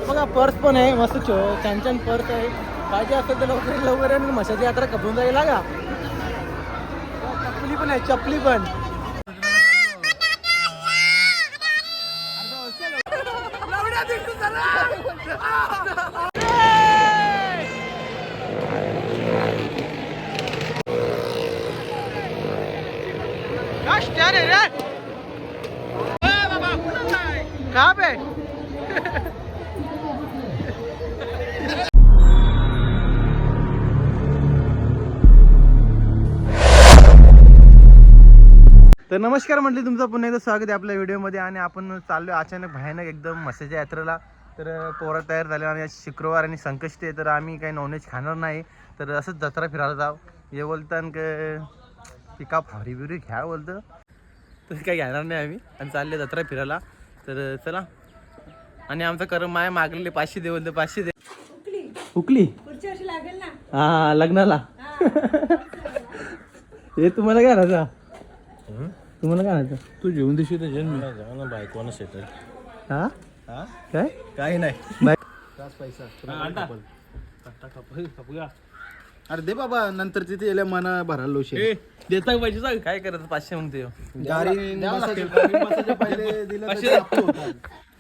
बघा पर्स पण आहे मस्त छान छान पर्स आहे. पाहिजे असेल तर लवकर लवकर आणि मशाची यात्रा खपून जायला का. चपली पण आहे चपली पण. कहाँ पे तर नमस्कार म्हटले तुमचं पुन्हा एकदा स्वागत आहे आपल्या व्हिडिओमध्ये. आणि आपण चाललो अचानक भयानक एकदम मशाच्या यात्रेला. तर पोरं तयार झाले आणि आज शुक्रवार आणि संकष्टी आहे तर आम्ही काही नॉनव्हेज खाणार नाही. तर असंच जत्रा फिरायला जाऊ हे बोलतं की का फारी बिरी घ्या बोलतं तर काही घेणार नाही आम्ही आणि चालले जत्रा फिरायला. तर चला. आणि आमचं करम माय मागलेले 500 दे बोलतं 500 दे. हुकली पुढच्या वर्षी लागेल ना. हा लग्नाला. हे तुम्हाला काय राहायचा तुम्हाला काय राहायचं तू जेवून दिवशी तर जन्म बायकोनं सेटल. हा काय काही नाही पैसा अरे दे बाबा नंतर तिथे गेल्या मना भरायला लोशे देता पैसे सांग काय करायचं 500 मग ते गाडी पहिले दिलं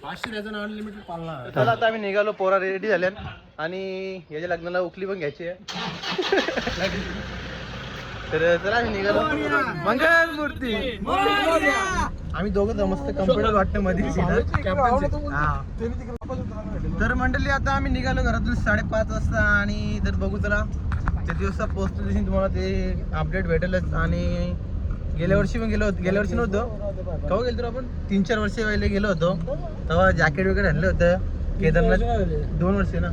500 द्यायचं अनलिमिटेड पालना. चला आता आम्ही निघालो पोरा रेडी झाल्यात आणि याच्या लग्नाला उकली पण घ्यायची आहे. तर चला आम्ही निघालो. मंगल मूर्ती आम्ही दोघं मस्त कम्फर्टेबल वाटतं मध्ये. तर मंडळी आता आम्ही निघालो घरातून 5:30 वाजता. आणि तर बघू चला त्या दिवसा पोहोचतो दिवशी तुम्हाला ते अपडेट भेटेलच. आणि गेल्या वर्षी पण गेलो होतो. गेल्या वर्षी नव्हतं केव्हा गेलो तर आपण 3-4 वर्ष पहिले गेलो होतो तेव्हा जॅकेट वगैरे आणलं होतं. केदारनाथ 2 वर्ष ना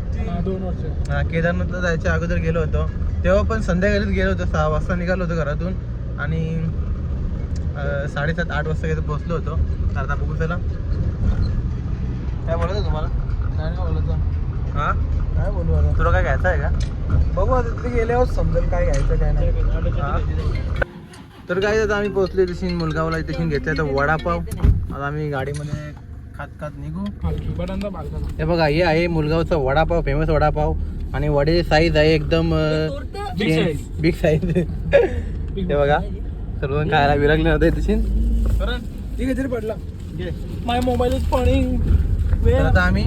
2 वर्ष हा केदारनाथला जायच्या अगोदर गेलो होतो तेव्हा पण संध्याकाळीच गेलो होतो. 6 वाजता निघालो होतो घरातून आणि 7:30-8 वाजता गेलो पोहोचलो होतो. तर आता बघू चला काय बोलायचं तुम्हाला काय बोलायचं हा काय बोलू आता तुला काय घ्यायचं आहे का बघू आता तिथे गेल्यावर समजेल काय घ्यायचं काय नाही. तर काय आता आम्ही पोहोचले तशी मुलगावला तशी घेतलं तर वडापाव. आता आम्ही गाडीमध्ये खात खात निघू. हे बघा हे आहे मुलगावचा वडापाव फेमस वडापाव. आणि वडे साईज आहे एकदम बिग साईज. हे बघा सर्व खायला विरगले होते तशी. ठीक आहे तरी पडला माय मोबाईल इज पॉइंटिंग. आता आम्ही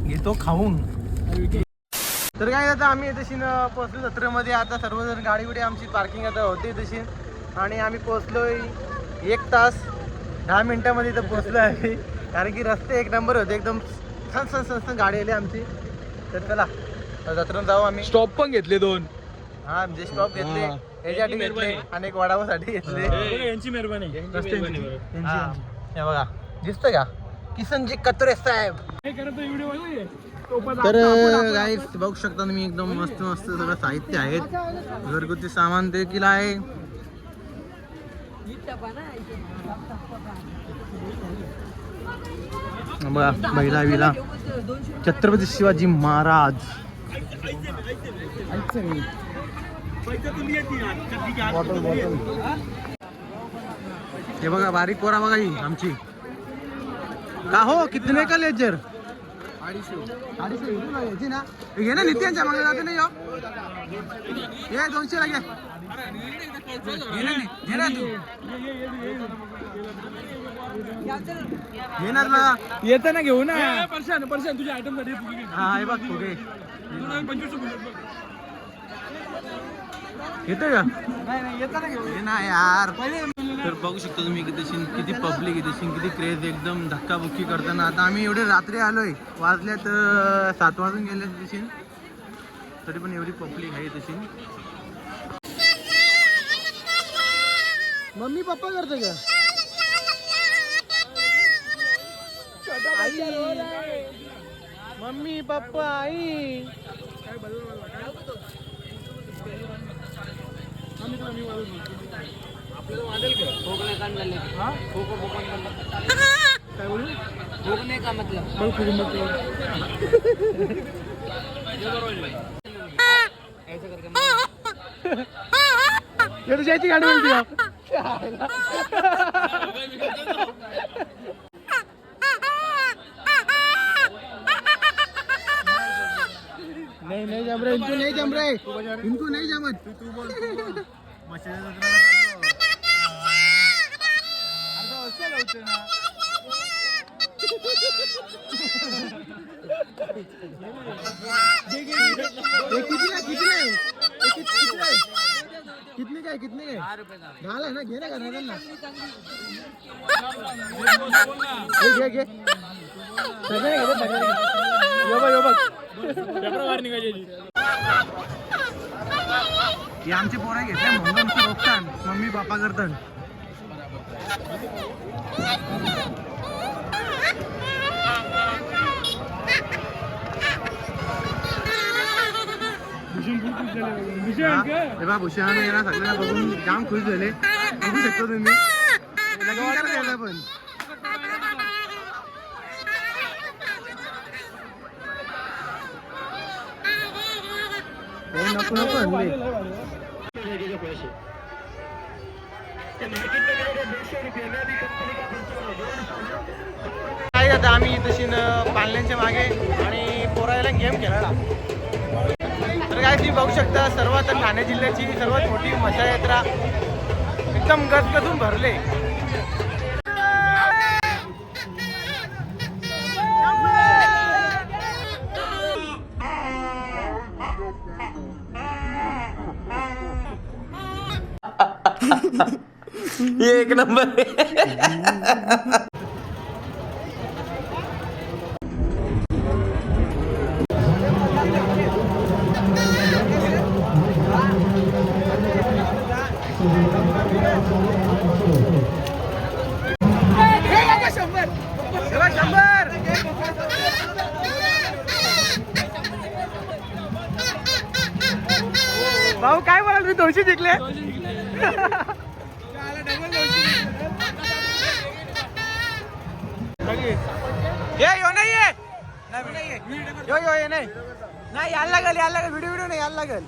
घेतो खाऊन. तर काय आता आम्ही तशी पोहोचलो जत्रेमध्ये. आता सर्वजण गाडी बिडी आमची पार्किंग आता होती तशी. आणि आम्ही पोहोचलोय 1 तास 10 मिनिटामध्ये इथं पोहोचलो आहे. कारण की रस्ते 1 नंबर होते एकदम सण गाडी आली आमची. तर चला जत्रेत जाऊ आम्ही. स्टॉप पण घेतले 2. हा म्हणजे स्टॉप घेतले याच्यासाठी घेतले आणि एक वडापावसाठी घेतले. यांची मेहरबानी हे बघा दिसतंय का किसनजी कतरे साहेब. तर गाईस बघू शकता तुम्ही एकदम मस्त मस्त सगळं साहित्य आहेत. घरगुती सामान देखील आहे. बघा महिला विला छत्रपती शिवाजी महाराज. हे बघा बारीक पोरा बघा ही आमची का हो कितने का लेजर 250 ना घे ना नित्यांच्या मागे जाते नाही हो ये 200 ला घे ना तू घे ना येताना घेऊ ना परशान तुझ्या आयटम साठी. हा हे बघ ओके येतोय का ये ना यार. तर बघू शकता तुम्ही किती पब्लिक आहे तशी किती क्रेज एकदम धक्काबुक्की करताना. आता आम्ही एवढे रात्री आलोय वाजल्यात 7 वाजून गेले तशी तरी पण एवढी पब्लिक आहे तशी. मम्मी पप्पा करते का आई मम्मी पप्पा आई आपल्याला वाटेल का भोग नाही काढले हा भोग काय बोलू भोग नाही का मतलब बघ कुटुंबात ऐसा करके जायची गाडी म्हणते नहीं जम रहे इनको नहीं जम रहे इनको नहीं जमत तू बोल कितने का है 10 रुपये का घाल है ना घे ना करणार ना घे घे सगळे घे सगळे यो बघ पेपरवर निघायची हे आमचे पोरं घेतले म्हणून रोखतान मम्मी पप्पा करतात. हे बा भूषण येणार सगळ्यांना बघून जाम खुश झाले. बघू शकतो तुम्ही लगीन करायला पण नको नको काय आता आम्ही तशी पालण्यांच्या मागे आणि पोरायला गेम खेळायला. तर काय तुम्ही बघू शकता सर्वात ठाणे जिल्ह्याची सर्वात मोठी मशा यात्रा एकदम गजगजून भरले. एक नंबर भाऊ काय बोलाल तुम्ही 200 जिंकले. यो नाही यो नाही यायला लागेल व्हिडिओ नाही यायला लागेल.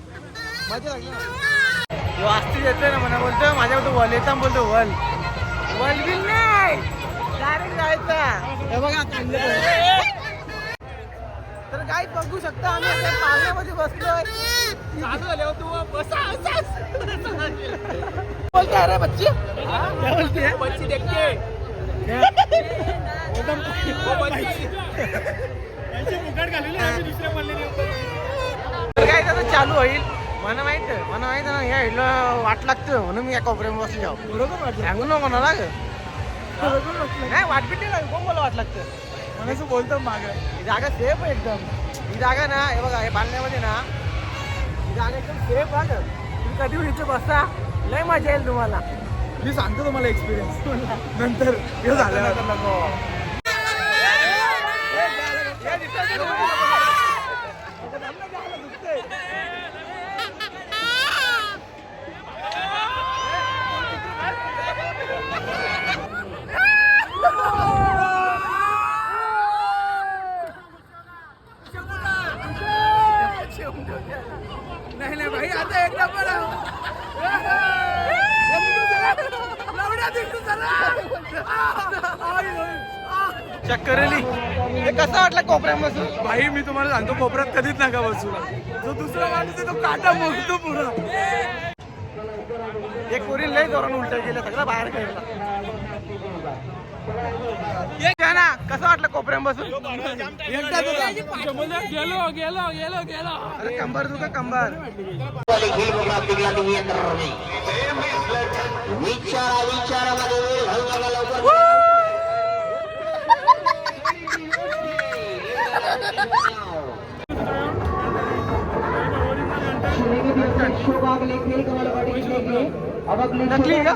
मजा लागली यो आस्ती येतोय ना म्हणा बोलतो माझ्याकडे वल येता बोलतो वल बिल नाही डायरेक्ट जायचा. हे बघा तर काय बघू शकता आम्ही आता पाण्यामध्ये बसलोय. बोलते अरे बच्ची बच्ची देखते तर काय त्याचं चालू होईल मला माहित ना या हिला वाट लागतं म्हणून मी या कोपऱ्यामध्ये बसले जाऊ. बरोबर वाटलं सांगू नको ना लाग बरोबर नाही वाट बिट्टी लागेल कोण मला वाट लागतं. म्हणायचं बोलतो माग ही जागा सेफ आहे एकदम. ही जागा ना हे बघा हे बांधण्यामध्ये ना ही जागा एकदम सेफ आहे. तुम्ही कधी इथे बसा लय मजा येईल तुम्हाला. मी सांगतो तुम्हाला एक्सपिरियन्स नंतर हे झाल्यानंतर नको नाही भाई आता एक नंबर चक्करली हे कसं वाटलं कोपऱ्यामध्ये बसून. भाई मी तुम्हाला सांगतो कोपऱ्यात कधीच नका बसू. जो दुसरा माणूस आहे तो काटा मोगतो पुरा. एक पोरी लय जोरानं उलट्या गेल्या सगळं बाहेर काढला. ना कसं वाटलं कोपऱ्यामध्ये बसून. गेलो अरे कंबर दुखा कंबर. नकली का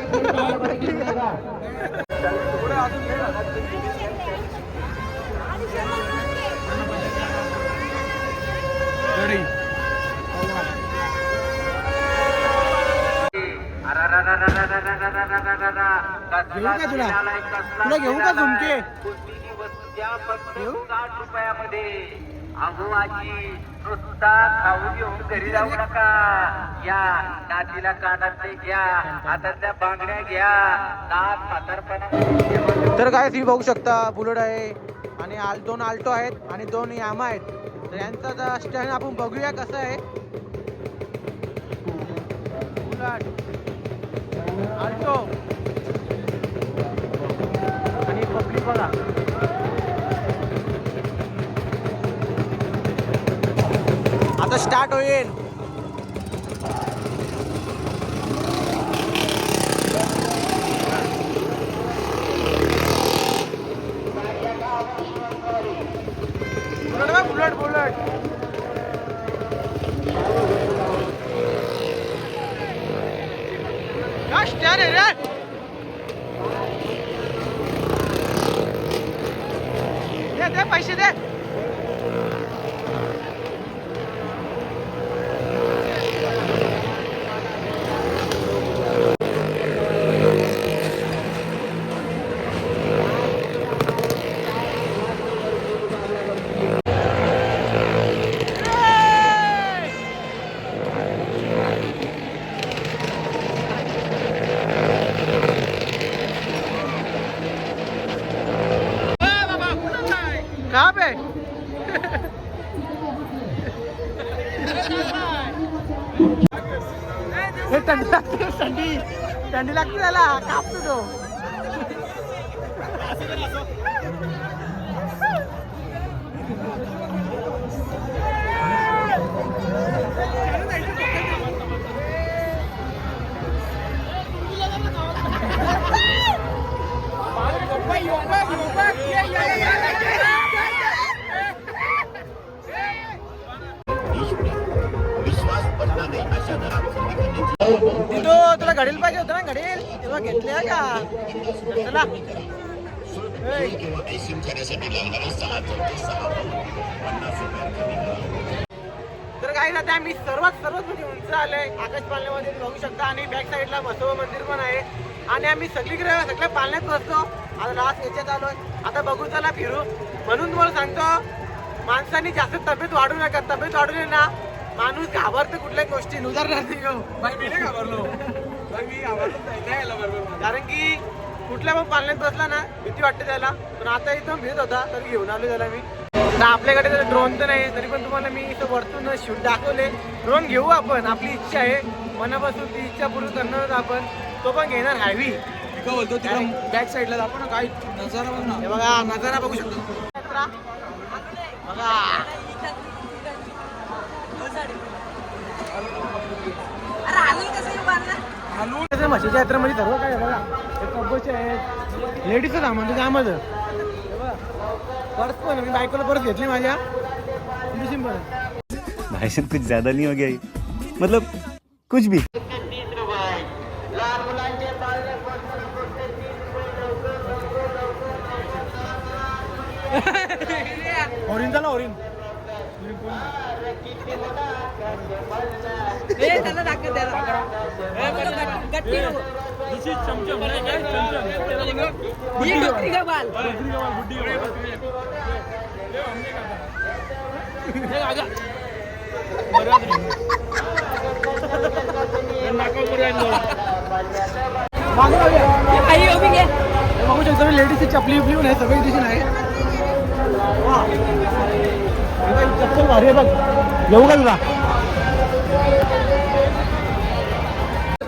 तुला घेऊ का झुमके. 60 रुपयामध्ये आजी नुसता खाऊ घेऊन घरी जाऊ नका. या नातीला कानातले घ्या हातातल्या बांगड्या घ्या नात म्हातारपणा. तर काय तुम्ही बघू शकता बुलेट आहे आणि 2 आल्टो आहेत आणि 2 यामा आहेत. तर यांचा स्टँड आपण बघूया कसं आहे. आल्टो आणि पब्लिक बघा. आता स्टार्ट होईल. बुलेट बुलेट काय स्टार आहे रे. दे पैसे दे. कहाँ पे थंडी लागते. थंडी लागते त्याला. कापतो तो. तिथं तुला घडील पाहिजे होतं ना. घडील तेव्हा घेतले का. चला तर काही आता आम्ही सर्वात म्हणजे उंच आलोय आकाश पालण्यामध्ये बघू शकता. आणि बॅक साईडला बसव मंदिर पण आहे. आणि आम्ही सगळ्या पालण्यात बसतो. आता लास्ट याच्यात आलोय. आता बघू चला फिरू. म्हणून तुम्हाला सांगतो माणसांनी जास्त तब्येत वाढू नका. तब्येत वाढवली ना माणूस घाबरतो कुठल्याही गोष्टी. उदाहरणार्थ मी नाही घाबरलो. मी घाबरलो कारण की कुठल्या पण पालण्यात बसला ना भीती वाटते त्याला. पण आता इथं भीत होता तरी घेऊन आलो त्याला मी. तर आपल्याकडे तर ड्रोन तर नाही तरी पण तुम्हाला मी इथं वरतून शूट दाखवले. ड्रोन घेऊ आपण. आपली इच्छा आहे मनापासून ती इच्छा पूर्ण करणार आपण. तो पण घेणार हॅवी. काय बोलतो तिकडे बॅक साईडला आपण काय नजारा बघ ना. हे बघा नजारा बघू शकतो बघा. म्हशीच्या यात्रेमध्ये सर्व काय बघा. हे कब्बोचे आहेत. लेडीजचं सामान तुझं आम्हाला पर्स पण मी बायकोला परत घेतली माझ्या. सिंपल भाई साहब कुछ ज्यादा नहीं हो गया ये? मतलब कुछ भी. ओरिन झाला ओरिन. त्याला दाखव त्याला. बघू शकतो लेडीजची चपली उपली पण आहे. सगळी दिसून आहे. चप्पल भारी आहे बघ. येऊ का तुला.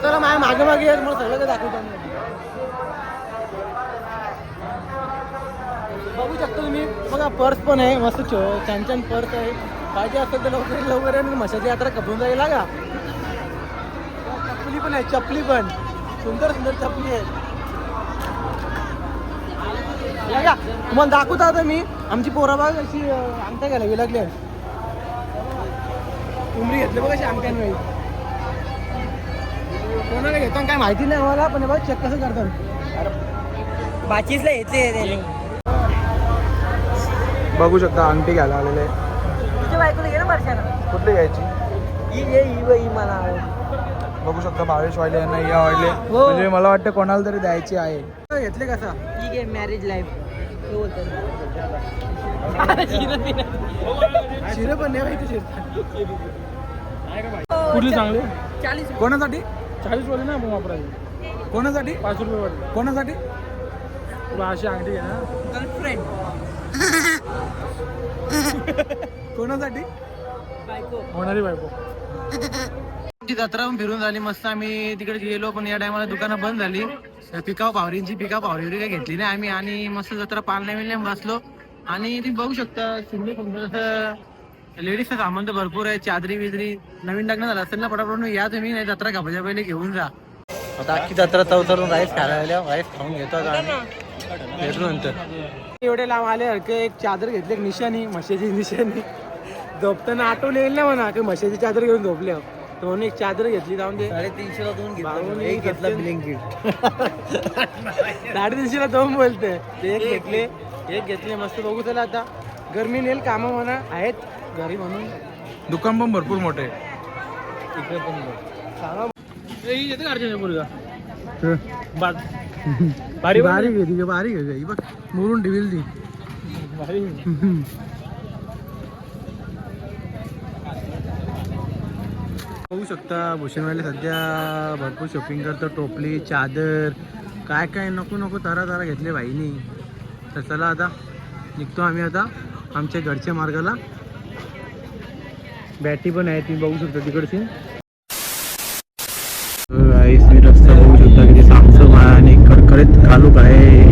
तर माझ्या मागे मागे मला सगळं काही दाखवतो. बघू शकतो तुम्ही बघा. पर्स पण आहे मस्त छान छान पर्स आहे. पाहिजे असेल तर लवकर आणि म्हशाची यात्रा कपून जाईल का. चपली पण आहे. चपली पण सुंदर सुंदर चपली आहे. तुम्हाला दाखवता आता मी आमची पोराबाग अशी अंगठ्या घ्यायला लागली आहे. उमरी घेतली बघ अशी अंगठ्यांवेळी. कोणाला घेतो काय माहिती नाही आम्हाला. पण बघ चेक कसं करतात. बाचीसला येते बघू शकता अंगठी घ्यायला आलेले. तुझ्या बायकोला घे ना वर्षाला. कुठली घ्यायची. ही मला बघू शकता 22 वाले यांना या वाढले. म्हणजे मला वाटतं कोणाला तरी द्यायची आहे. घेतले कसा. ही घे मॅरेज लाईफ. शिरे पण नाही माहिती. कुठली चांगली 40 कोणासाठी. 40 वाली ना आपण वापरायची. कोणासाठी 5 रुपये वाली. कोणासाठी तुला अशी अंगठी घे ना. गर्लफ्रेंड. कोणासाठी बायको होणारी बायको. ती जत्रा पण फिरून झाली मस्त. आम्ही तिकडे गेलो पण या टायमाला दुकानं बंद झाली. पिकाव पावरी काही घेतली नाही आम्ही आणि मस्त जत्रा पाळण्या मिळल्या बसलो. आणि तुम्ही बघू शकता सिंधी लेडीजचं सामान तर भरपूर आहे. चादरी बिदरी नवीन लग्न झालं असेल ना पटापट या तुम्ही नाही जत्रा कापायच्या पहिले घेऊन जा. आता अख्खी जत्रा चौतरून राईस खायला राईस खाऊन घेतो आता भेटू नंतर. एवढे लांब आले हरके एक चादर घेतली, एक निशाणी म्हशीची निशाणी. झोपताना आठवले येईल ना म्हणा की म्हशीची चादर घेऊन झोपले तर म्हणून एक चादर घेतली. जाऊन दे 350ला 2 भाऊनी घेतला. एक घेतला घेतलं. ब्लिंकिट. 350ला 2 बोलते ते. एक घेतले मस्त. बघू चला आता गरमी नेल कामं म्हणा आहेत घरी म्हणून. दुकान पण भरपूर मोठे आहे. इकडे पण सांगा येते का अर्जुन मुलगा बारीक आहे बारीक आहे बघ मुरून ठेवील ती. बघू शकता भूषणवाले सध्या भरपूर शॉपिंग करतो. टोपली चादर काय काय नको तारा घेतले भाईनी. तर चला आता निघतो आम्ही आता आमच्या घरच्या मार्गाला. बॅटी पण आहे ती बघू शकता तिकडची. मी रस्ता बघू शकता किती साफसफाई आणि कडकडीत घालूक आहे.